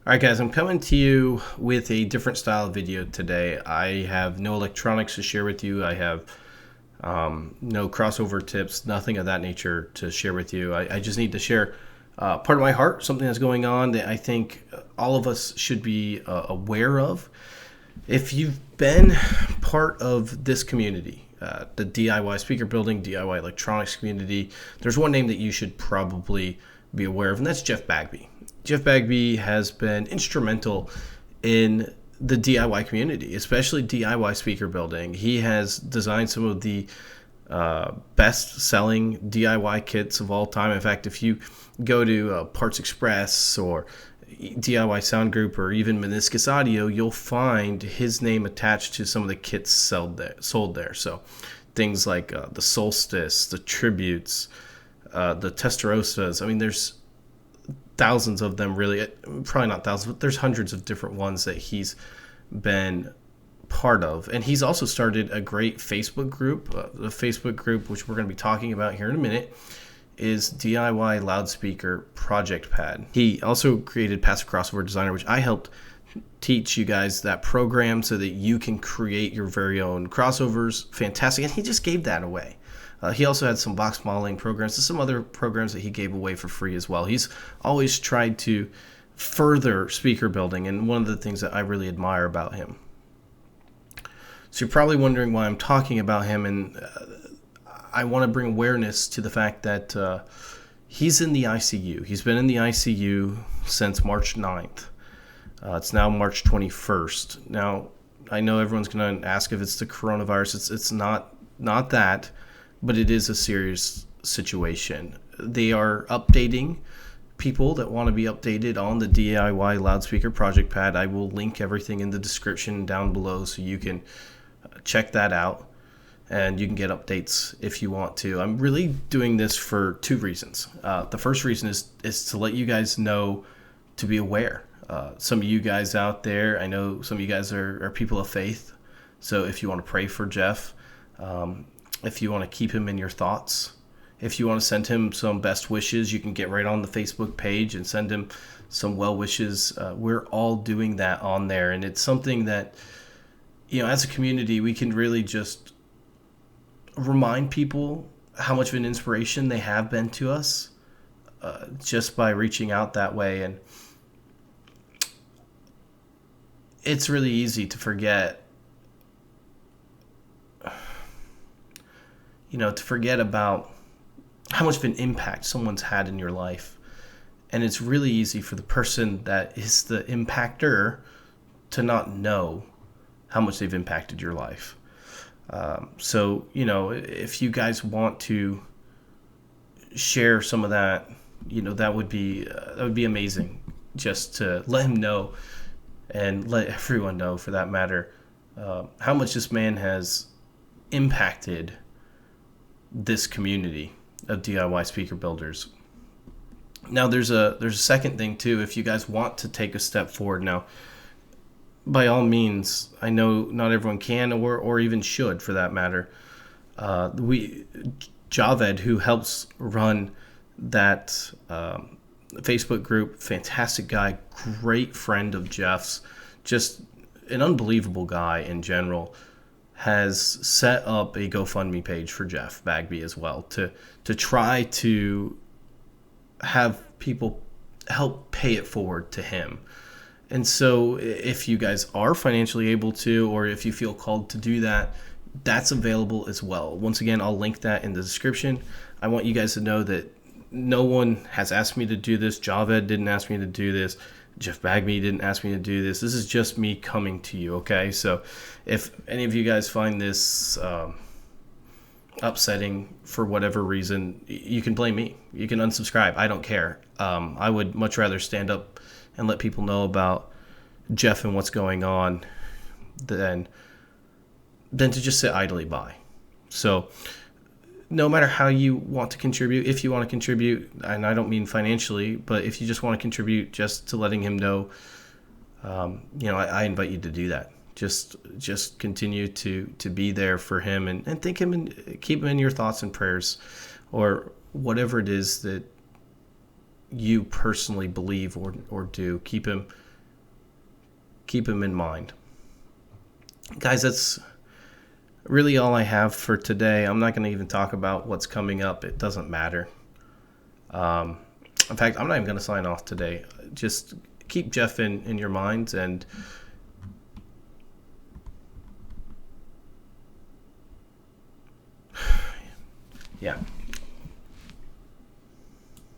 All right, guys, I'm coming to you with a different style of video today. I have no electronics to share with you. I have no crossover tips, nothing of that nature to share with you. I just need to share part of my heart, something that's going on that I think all of us should be aware of. If you've been part of this community, the DIY speaker building, DIY electronics community, there's one name that you should probably be aware of, and that's Jeff Bagby. Jeff Bagby has been instrumental in the DIY community, especially DIY speaker building. He has designed some of the best-selling DIY kits of all time. In fact, if you go to Parts Express or DIY Sound Group or even Meniscus Audio, you'll find his name attached to some of the kits sold there. So things like the Solstice, the Tributes, the Testarossas. I mean, there's thousands of them, really. Probably not thousands, but there's hundreds of different ones that he's been part of. And he's also started a great Facebook group. The Facebook group, which we're going to be talking about here in a minute, is DIY Loudspeaker Project Pad. He also created Passive Crossover Designer, which I helped teach you guys that program so that you can create your very own crossovers. Fantastic. And he just gave that away. He also had some box modeling programs and some other programs that he gave away for free as well. He's always tried to further speaker building, and one of the things that I really admire about him. So you're probably wondering why I'm talking about him, and I want to bring awareness to the fact that he's in the ICU. He's been in the ICU since March 9th. It's now March 21st. Now, I know everyone's going to ask if it's the coronavirus. It's not that. But it is a serious situation. They are updating people that want to be updated on the DIY Loudspeaker Project Pad. I will link everything in the description down below so you can check that out and you can get updates if you want to. I'm really doing this for two reasons. The first reason is to let you guys know to be aware. Some of you guys out there, I know some of you guys are people of faith. So if you want to pray for Jeff, if you want to keep him in your thoughts, if you want to send him some best wishes, you can get right on the Facebook page and send him some well wishes. We're all doing that on there. And it's something that, as a community, we can really just remind people how much of an inspiration they have been to us just by reaching out that way. And it's really easy to forget about how much of an impact someone's had in your life. And it's really easy for the person that is the impactor to not know how much they've impacted your life. So, if you guys want to share some of that, that would be amazing, just to let him know and let everyone know, for that matter, how much this man has impacted this community of DIY speaker builders. Now there's a second thing too. If you guys want to take a step forward now, by all means, I know not everyone can or even should, for that matter. Javed, who helps run that Facebook group, fantastic guy, great friend of Jeff's, just an unbelievable guy in general, has set up a GoFundMe page for Jeff Bagby as well to try to have people help pay it forward to him. And so if you guys are financially able to, or if you feel called to do that, that's available as well. Once again, I'll link that in the description. I want you guys to know that no one has asked me to do this. Javed didn't ask me to do this. Jeff Bagby didn't ask me to do this. This is just me coming to you, okay? So if any of you guys find this upsetting for whatever reason, you can blame me. You can unsubscribe. I don't care. I would much rather stand up and let people know about Jeff and what's going on than to just sit idly by. So no matter how you want to contribute, if you want to contribute, and I don't mean financially, but if you just want to contribute just to letting him know, I invite you to do that. Just continue to be there for him and think him and keep him in your thoughts and prayers, or whatever it is that you personally believe or do. Keep him keep him in mind. Guys, that's really all I have for today. I'm not going to even talk about what's coming up. It doesn't matter. In fact, I'm not even going to sign off today. Just keep Jeff in your minds, and yeah.